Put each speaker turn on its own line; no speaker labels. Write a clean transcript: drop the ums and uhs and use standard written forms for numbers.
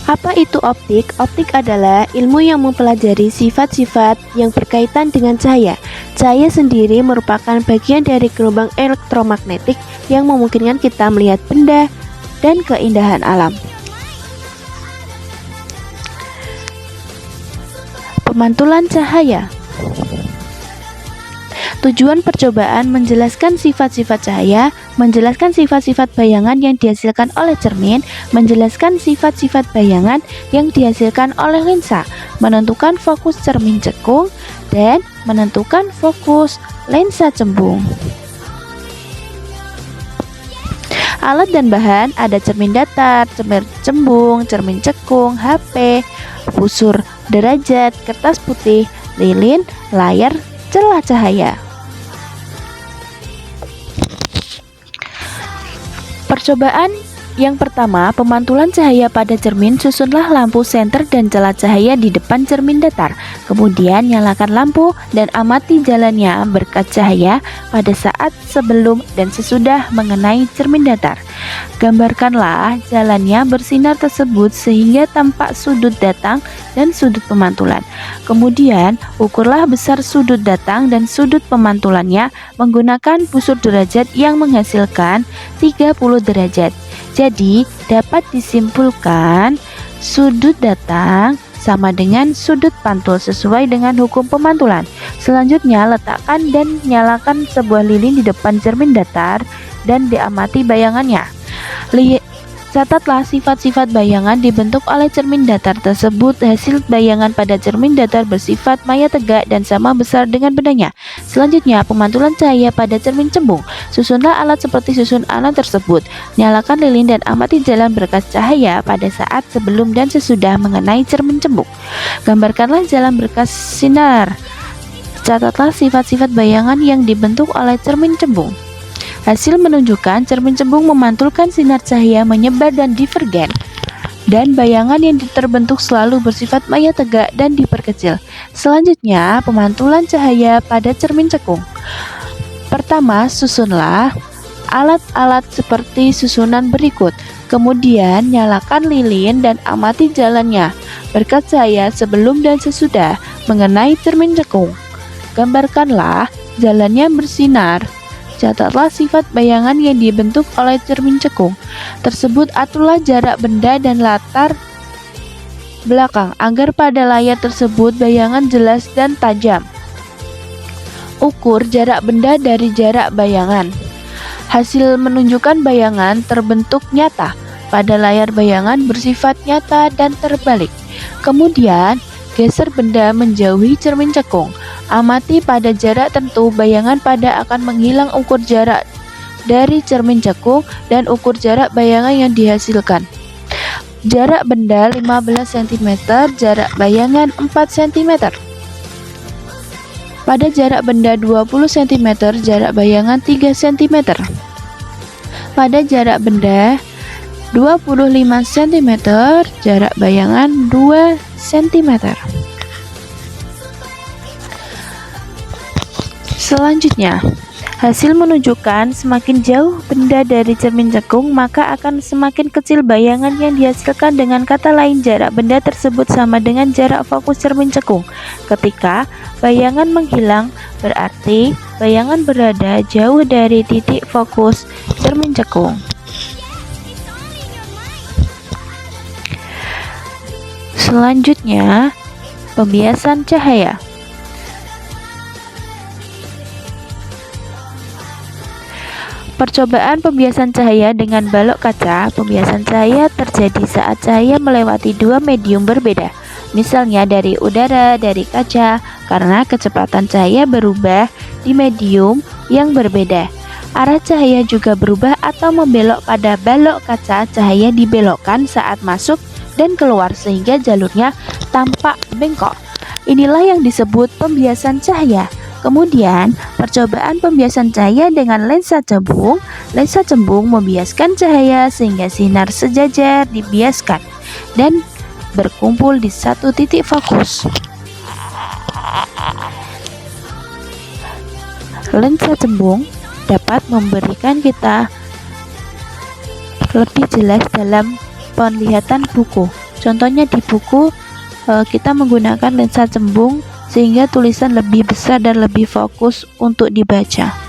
Apa itu optik? Optik adalah ilmu yang mempelajari sifat-sifat yang berkaitan dengan cahaya. Cahaya sendiri merupakan bagian dari gelombang elektromagnetik yang memungkinkan kita melihat benda dan keindahan alam. Pemantulan cahaya. Tujuan percobaan menjelaskan sifat-sifat cahaya, menjelaskan sifat-sifat bayangan yang dihasilkan oleh cermin, menjelaskan sifat-sifat bayangan yang dihasilkan oleh lensa, menentukan fokus cermin cekung, dan menentukan fokus lensa cembung. Alat dan bahan ada cermin datar, cermin cembung, cermin cekung, HP, busur derajat, kertas putih, lilin, layar, celah cahaya. Percobaan yang pertama, pemantulan cahaya pada cermin. Susunlah lampu senter dan celah cahaya di depan cermin datar. Kemudian nyalakan lampu dan amati jalannya berkat cahaya pada saat sebelum dan sesudah mengenai cermin datar. Gambarkanlah jalannya bersinar tersebut sehingga tampak sudut datang dan sudut pemantulan. Kemudian ukurlah besar sudut datang dan sudut pemantulannya menggunakan busur derajat yang menghasilkan 30 derajat. Jadi dapat disimpulkan sudut datang sama dengan sudut pantul sesuai dengan hukum pemantulan. Selanjutnya letakkan dan nyalakan sebuah lilin di depan cermin datar dan diamati bayangannya. Catatlah sifat-sifat bayangan dibentuk oleh cermin datar tersebut. Hasil bayangan pada cermin datar bersifat maya tegak dan sama besar dengan bendanya. Selanjutnya, pemantulan cahaya pada cermin cembung. Susunlah alat seperti susun alat tersebut. Nyalakan lilin dan amati jalan berkas cahaya pada saat sebelum dan sesudah mengenai cermin cembung. Gambarkanlah jalan berkas sinar. Catatlah sifat-sifat bayangan yang dibentuk oleh cermin cembung. Hasil menunjukkan cermin cembung memantulkan sinar cahaya menyebar dan divergen, dan bayangan yang terbentuk selalu bersifat maya tegak dan diperkecil. Selanjutnya, pemantulan cahaya pada cermin cekung. Pertama, susunlah alat-alat seperti susunan berikut. Kemudian, nyalakan lilin dan amati jalannya berkat cahaya sebelum dan sesudah mengenai cermin cekung. Gambarkanlah jalannya bersinar. Catatlah sifat bayangan yang dibentuk oleh cermin cekung tersebut. Aturlah jarak benda dan latar belakang agar pada layar tersebut bayangan jelas dan tajam. Ukur jarak benda dari jarak bayangan. Hasil menunjukkan bayangan terbentuk nyata pada layar bayangan bersifat nyata dan terbalik. Kemudian geser benda menjauhi cermin cekung. Amati pada jarak tentu bayangan pada akan menghilang. Ukur jarak dari cermin cekung dan ukur jarak bayangan yang dihasilkan. Jarak benda 15 cm, jarak bayangan 4 cm. Pada jarak benda 20 cm, jarak bayangan 3 cm. Pada jarak benda 25 cm, jarak bayangan 2 cm. Selanjutnya, hasil menunjukkan semakin jauh benda dari cermin cekung, maka akan semakin kecil bayangan yang dihasilkan. Dengan kata lain, jarak benda tersebut sama dengan jarak fokus cermin cekung. Ketika bayangan menghilang, berarti bayangan berada jauh dari titik fokus cermin cekung. Selanjutnya, pembiasan cahaya. Percobaan pembiasan cahaya dengan balok kaca. Pembiasan cahaya terjadi saat cahaya melewati dua medium berbeda, misalnya dari udara, dari kaca, karena kecepatan cahaya berubah di medium yang berbeda. Arah cahaya juga berubah atau membelok pada balok kaca. Cahaya dibelokkan saat masuk dan keluar sehingga jalurnya tampak bengkok. Inilah yang disebut pembiasan cahaya. Kemudian, percobaan pembiasan cahaya dengan lensa cembung. Lensa cembung membiaskan cahaya sehingga sinar sejajar dibiaskan dan berkumpul di satu titik fokus. Lensa cembung dapat memberikan kita lebih jelas dalam penglihatan buku. Contohnya di buku kita menggunakan lensa cembung sehingga tulisan lebih besar dan lebih fokus untuk dibaca.